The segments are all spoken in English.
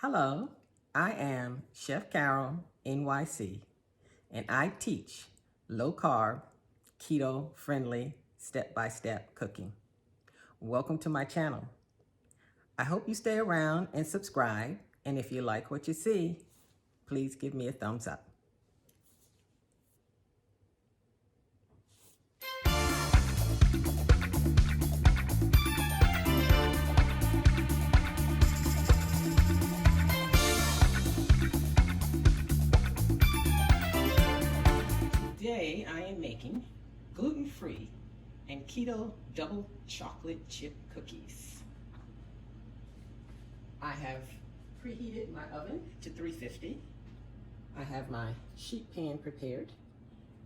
Hello, I am Chef Carol, NYC, and I teach low-carb, keto-friendly, step-by-step cooking. Welcome to my channel. I hope you stay around and subscribe, and if you like what you see, please give me a thumbs up. Today I am making gluten-free and keto double chocolate chip cookies. I have preheated my oven to 350. I have my sheet pan prepared,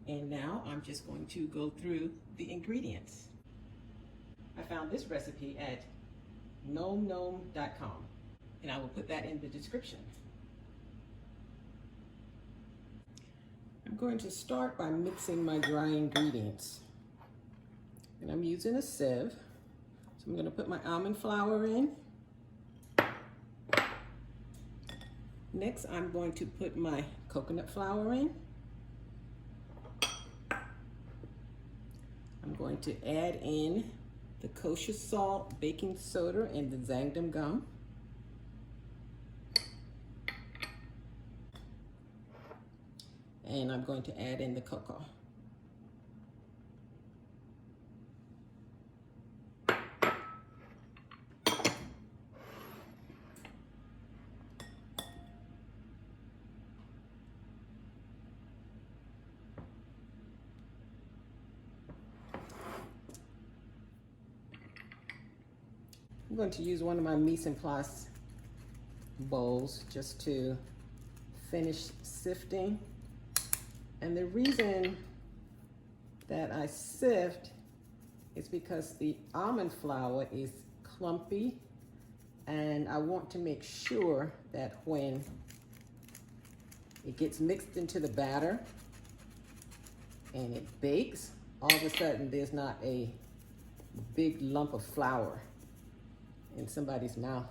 and now I'm just going to go through the ingredients. I found this recipe at gnomenome.com, and I will put that in the description. I'm going to start by mixing my dry ingredients. And I'm using a sieve. So I'm going to put my almond flour in. Next, I'm going to put my coconut flour in. I'm going to add in the kosher salt, baking soda, and the xanthan gum. And I'm going to add in the cocoa. I'm going to use one of my mise en place bowls just to finish sifting. And the reason that I sift is because the almond flour is clumpy, and I want to make sure that when it gets mixed into the batter and it bakes, all of a sudden there's not a big lump of flour in somebody's mouth.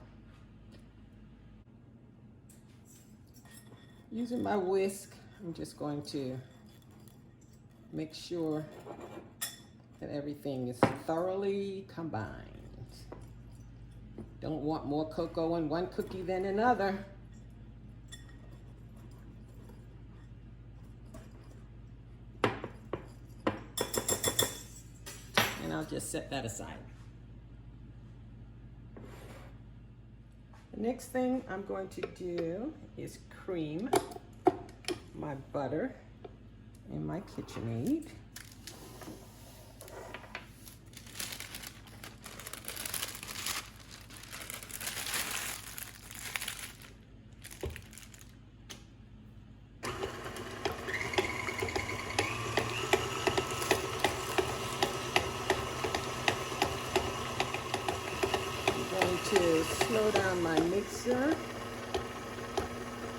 Using my whisk, I'm just going to make sure that everything is thoroughly combined. Don't want more cocoa in one cookie than another. And I'll just set that aside. The next thing I'm going to do is cream my butter in my KitchenAid. To slow down my mixer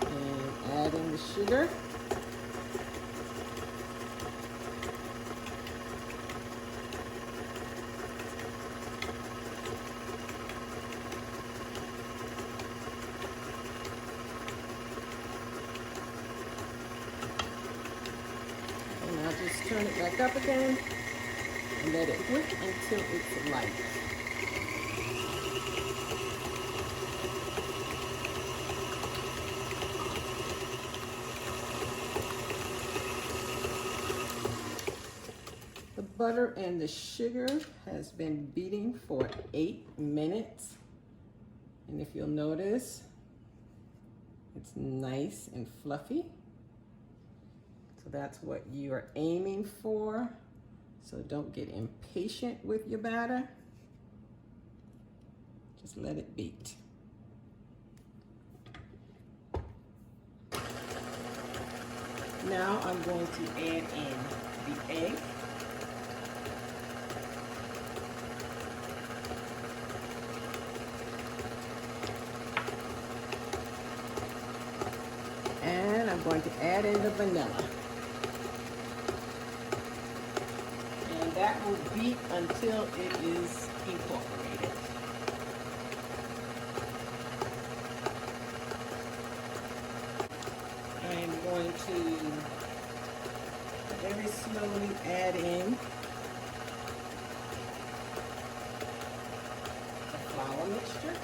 and add in the sugar. And I'll just turn it back up again and let it whip until it's light. The butter and the sugar has been beating for 8 minutes. And if you'll notice, it's nice and fluffy. So that's what you are aiming for. So don't get impatient with your batter. Just let it beat. Now I'm going to add in the egg. And I'm going to add in the vanilla. And that will beat until it is incorporated. to very slowly add in the flour mixture.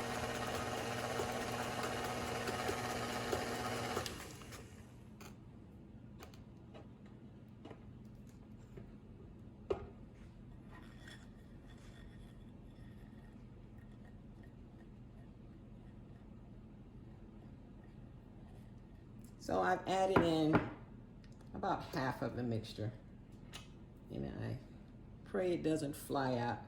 So I've added in about half of the mixture, and I pray it doesn't fly out.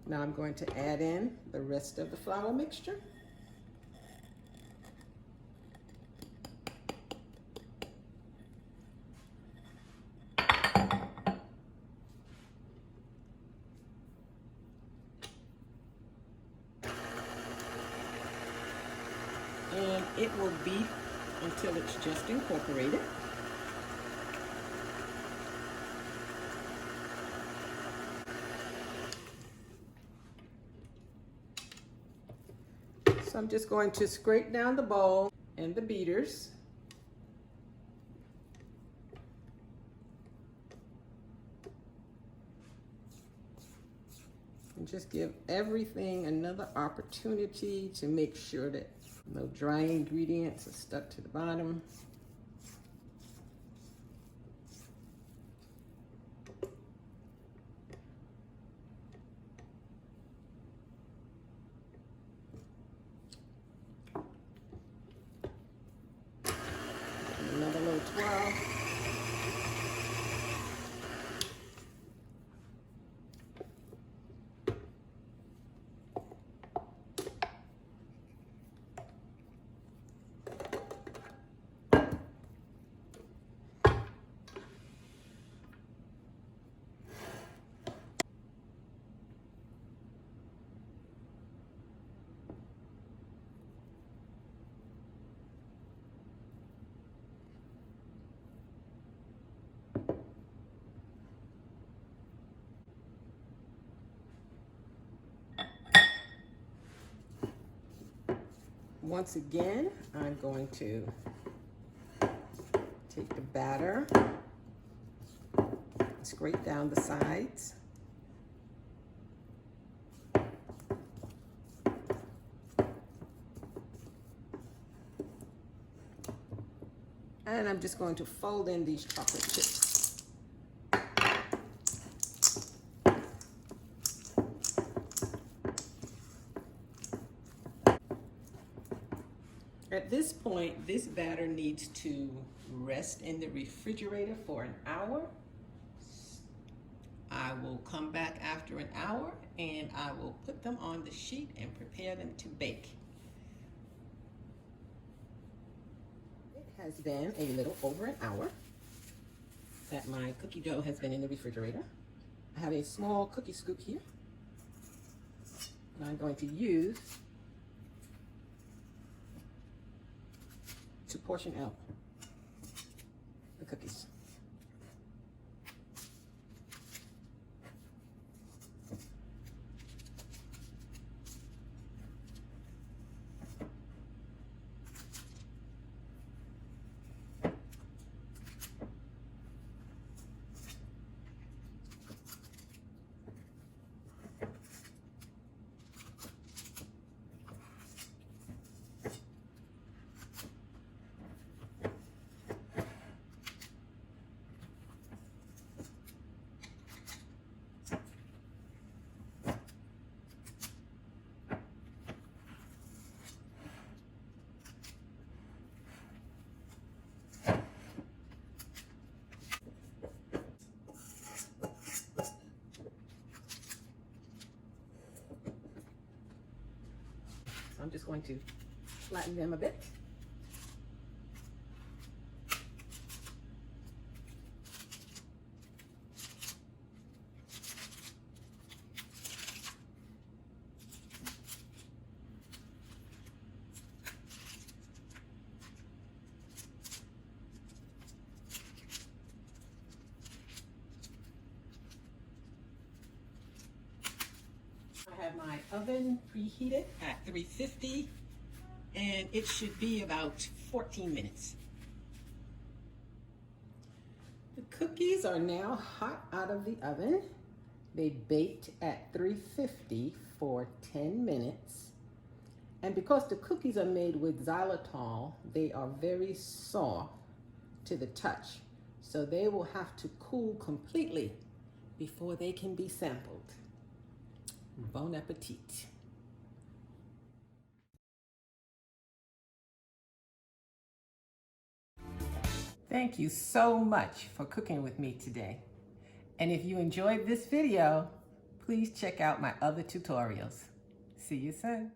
Now I'm going to add in the rest of the flour mixture. And it will beat until it's just incorporated. So I'm just going to scrape down the bowl and the beaters. And just give everything another opportunity to make sure that no dry ingredients are stuck to the bottom. Another little twirl. Once again, I'm going to take the batter, scrape down the sides. And I'm just going to fold in these chocolate chips. At this point, this batter needs to rest in the refrigerator for an hour. I will come back after an hour and I will put them on the sheet and prepare them to bake. It has been a little over an hour that my cookie dough has been in the refrigerator. I have a small cookie scoop here, and I'm going to use to portion out the cookies. I'm just going to flatten them a bit. my oven preheated at 350, and it should be about 14 minutes. The cookies are now hot out of the oven. They baked at 350 for 10 minutes. And because the cookies are made with xylitol, they are very soft to the touch. So they will have to cool completely before they can be sampled. Bon appetit. Thank you so much for cooking with me today. And if you enjoyed this video, please check out my other tutorials. See you soon.